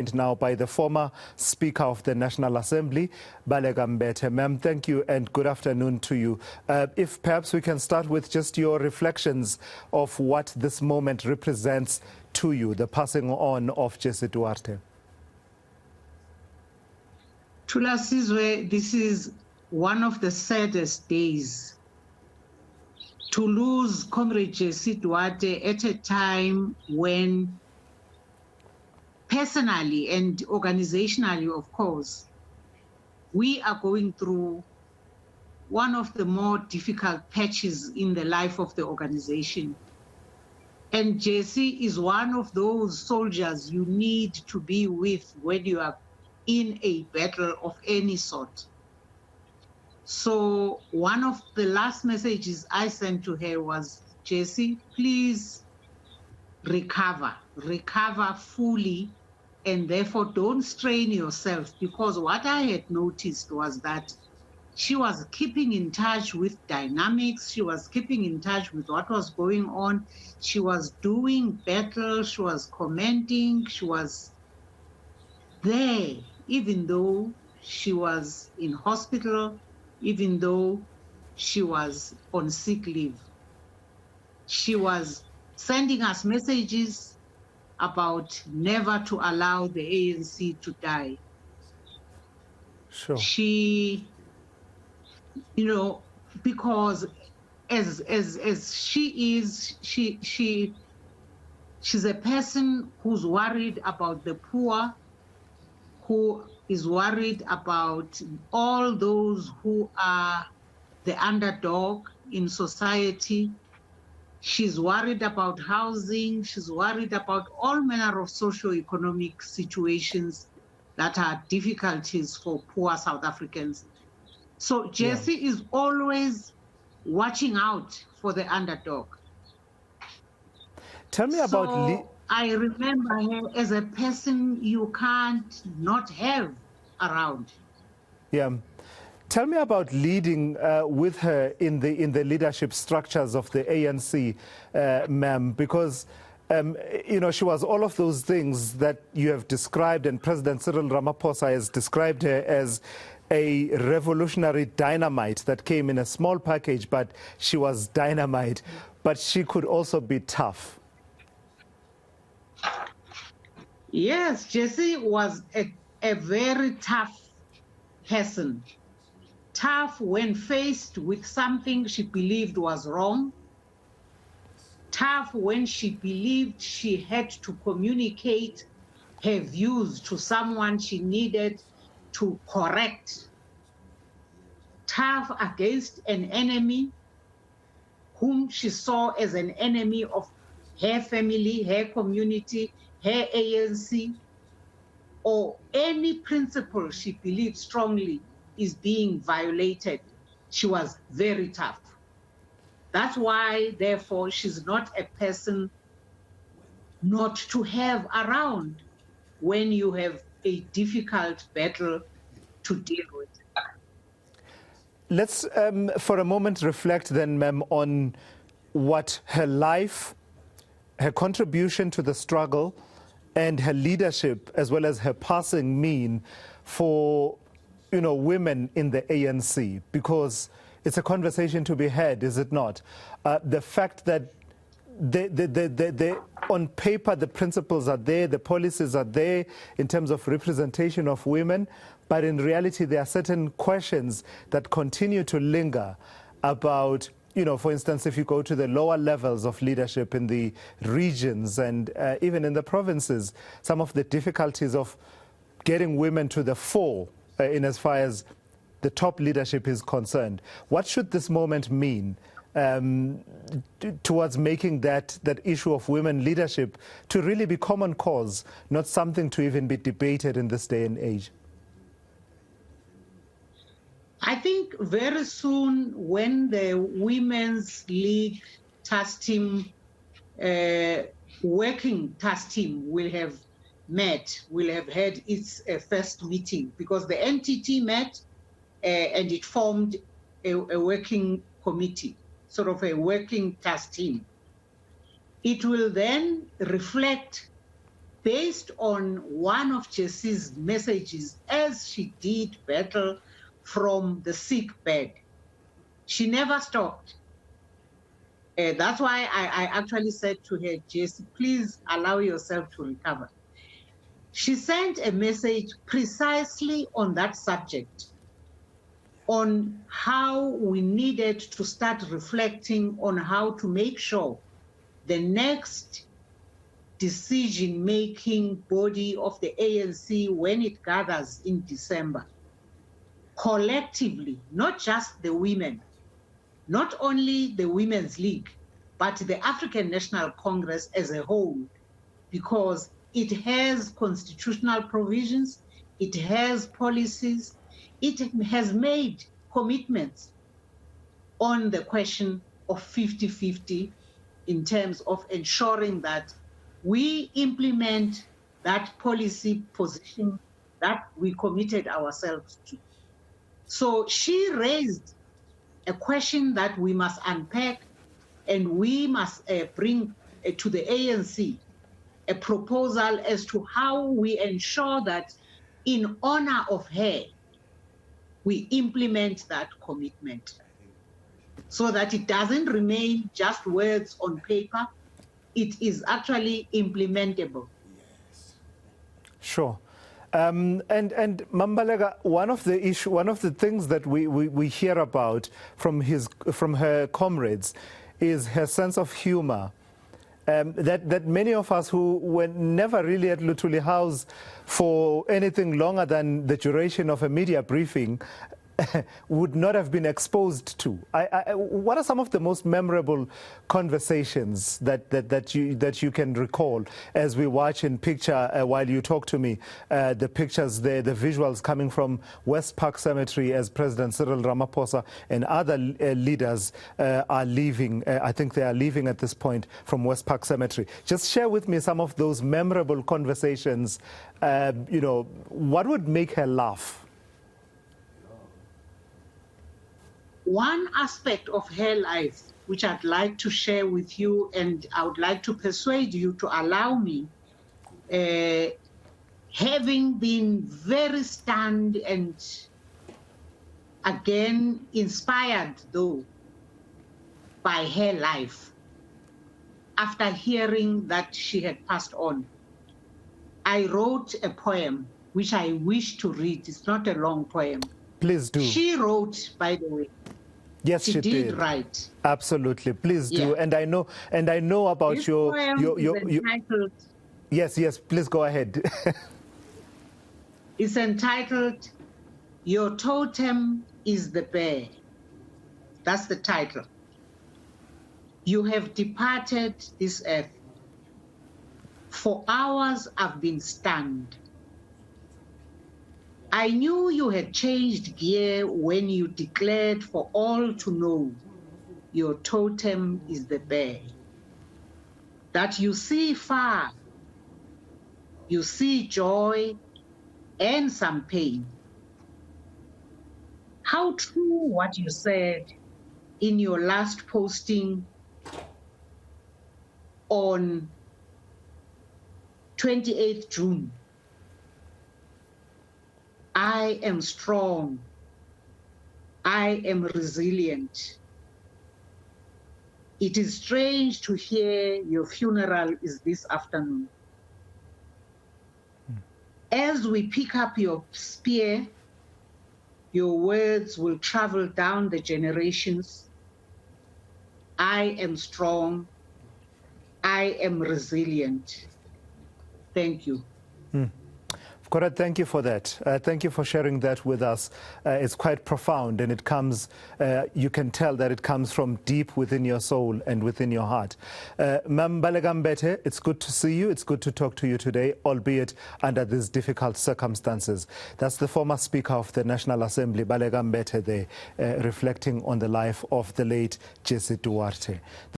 Now by the former Speaker of the National Assembly, Baleka Mbete. Ma'am, thank you and good afternoon to you. If perhaps we can start with just your reflections of what this moment represents to you, the passing on of Jessie Duarte. Thula Sizwe, this is one of the saddest days. To lose comrade Jessie Duarte at a time when personally and organizationally, of course, we are going through one of the more difficult patches in the life of the organization. And Jessie is one of those soldiers you need to be with when you are in a battle of any sort. So one of the last messages I sent to her was, Jessie, please recover fully, and therefore don't strain yourself, because what I had noticed was that she was keeping in touch with dynamics, she was keeping in touch with what was going on, she was doing battle, she was commenting, she was there, even though she was in hospital, even though she was on sick leave. She was sending us messages about never to allow the ANC to die. Sure. She, because as she is, she's a person who's worried about the poor, who is worried about all those who are the underdog in society. She's worried about housing. She's worried about all manner of socio-economic situations that are difficulties for poor South Africans. So Jessie is always watching out for the underdog. Tell me about... I remember her as a person you can't not have around. Yeah. Tell me about leading with her in the leadership structures of the ANC, ma'am, because she was all of those things that you have described, and President Cyril Ramaphosa has described her as a revolutionary dynamite that came in a small package, but she was dynamite. But she could also be tough. Yes, Jessie was a very tough person. Tough when faced with something she believed was wrong. Tough when she believed she had to communicate her views to someone she needed to correct. Tough against an enemy whom she saw as an enemy of her family, her community, her ANC, or any principle she believed strongly is being violated. She was very tough. That's why, therefore, she's not a person not to have around when you have a difficult battle to deal with. Let's, for a moment, reflect then, ma'am, on what her life, her contribution to the struggle, and her leadership, as well as her passing, mean for women in the ANC, because it's a conversation to be had, is it not? The fact that on paper the principles are there, the policies are there in terms of representation of women, but in reality there are certain questions that continue to linger about, for instance, if you go to the lower levels of leadership in the regions and even in the provinces, some of the difficulties of getting women to the fore in as far as the top leadership is concerned. What should this moment mean towards making that issue of women leadership to really be common cause, not something to even be debated in this day and age? I think very soon, when the Women's League task team, working task team will have met, will have had its first meeting, because the NTT met and it formed a working committee, sort of a working task team. It will then reflect based on one of Jessie's messages as she did battle from the sick bed. She never stopped. That's why I actually said to her, Jessie, please allow yourself to recover. She sent a message precisely on that subject, on how we needed to start reflecting on how to make sure the next decision-making body of the ANC, when it gathers in December, collectively, not just the women, not only the Women's League, but the African National Congress as a whole, because it has constitutional provisions, it has policies, it has made commitments on the question of 50-50 in terms of ensuring that we implement that policy position that we committed ourselves to. So she raised a question that we must unpack, and we must bring to the ANC a proposal as to how we ensure that in honor of her, we implement that commitment so that it doesn't remain just words on paper. It is actually implementable. Sure. And Baleka, one of the things that we hear about from her comrades is her sense of humor. That many of us who were never really at Luthuli House for anything longer than the duration of a media briefing would not have been exposed to. What are some of the most memorable conversations that you can recall as we watch in picture while you talk to me? The pictures there, the visuals coming from West Park Cemetery as President Cyril Ramaphosa and other leaders are leaving. I think they are leaving at this point from West Park Cemetery. Just share with me some of those memorable conversations. You know, what would make her laugh? One aspect of her life, which I'd like to share with you, and I would like to persuade you to allow me, having been very stunned and again inspired, though, by her life, after hearing that she had passed on, I wrote a poem which I wish to read. It's not a long poem. Please do. She wrote, by the way. Yes, she did. Write. Absolutely, please do. Yeah. And I know about this your. Entitled, yes, please go ahead. It's entitled, "Your Totem is the Bear." That's the title. You have departed this earth. For hours I've been stunned. I knew you had changed gear when you declared for all to know your totem is the bear. That you see far, you see joy and some pain. How true what you said in your last posting on 28th June. I am strong. I am resilient. It is strange to hear your funeral is this afternoon. As we pick up your spear, your words will travel down the generations. I am strong. I am resilient. Thank you. Comrade, thank you for that. Thank you for sharing that with us. It's quite profound, and it comes, you can tell that it comes from deep within your soul and within your heart. Baleka Mbete, it's good to see you. It's good to talk to you today, albeit under these difficult circumstances. That's the former Speaker of the National Assembly, Baleka Mbete, there, reflecting on the life of the late Jessie Duarte.